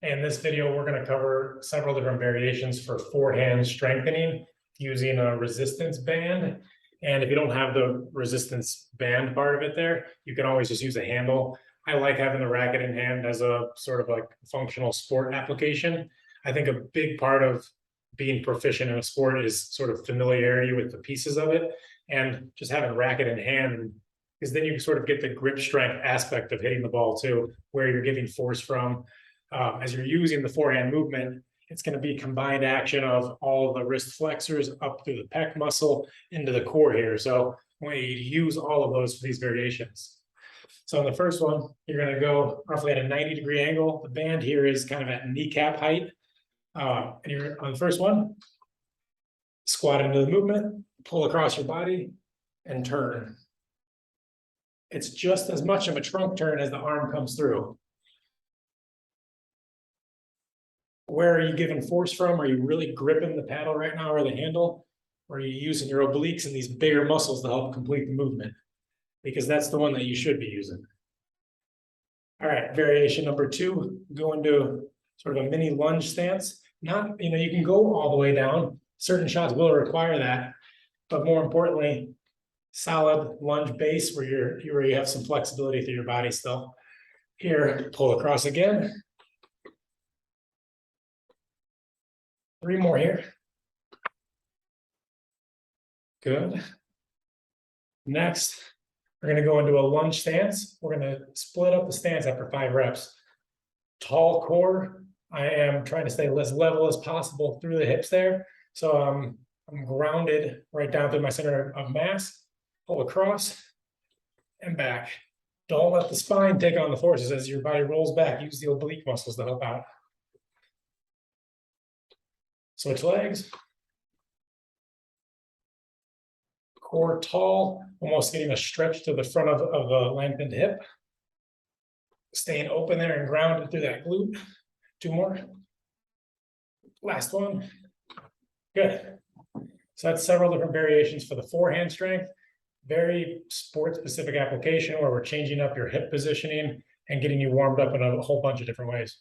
In this video, we're going to cover several different variations for forehand strengthening using a resistance band. And if you don't have the resistance band part of it there, you can always just use a handle. I like having the racket in hand as a sort of like functional sport application. I think a big part of being proficient in a sport is sort of familiarity with the pieces of it, and just having a racket in hand, because then you sort of get the grip strength aspect of hitting the ball too, where you're giving force from. As you're using the forehand movement, it's going to be combined action of all the wrist flexors up through the pec muscle into the core here. So I want you to use all of those for these variations. So in the first one, you're going to go roughly at a 90-degree angle. The band here is kind of at kneecap height. And you're on the first one, squat into the movement, pull across your body, and turn. It's just as much of a trunk turn as the arm comes through. Where are you giving force from? Are you really gripping the paddle right now or the handle? Or are you using your obliques and these bigger muscles to help complete the movement? Because that's the one that you should be using. All right, variation number 2, go into sort of a mini lunge stance. Not, you can go all the way down. Certain shots will require that, but more importantly, solid lunge base where you have some flexibility through your body still. Here, pull across again. 3 more here. Good. Next, we're going to go into a lunge stance. We're going to split up the stance after 5 reps. Tall core. I am trying to stay as level as possible through the hips there. So I'm grounded right down through my center of mass. Pull across and back. Don't let the spine take on the forces as your body rolls back. Use the oblique muscles to help out. Switch legs. Core tall, almost getting a stretch to the front of the lengthened hip. Staying open there and grounded through that glute. 2 more. Last one. Good. So that's several different variations for the forehand strength. Very sport-specific application where we're changing up your hip positioning and getting you warmed up in a whole bunch of different ways.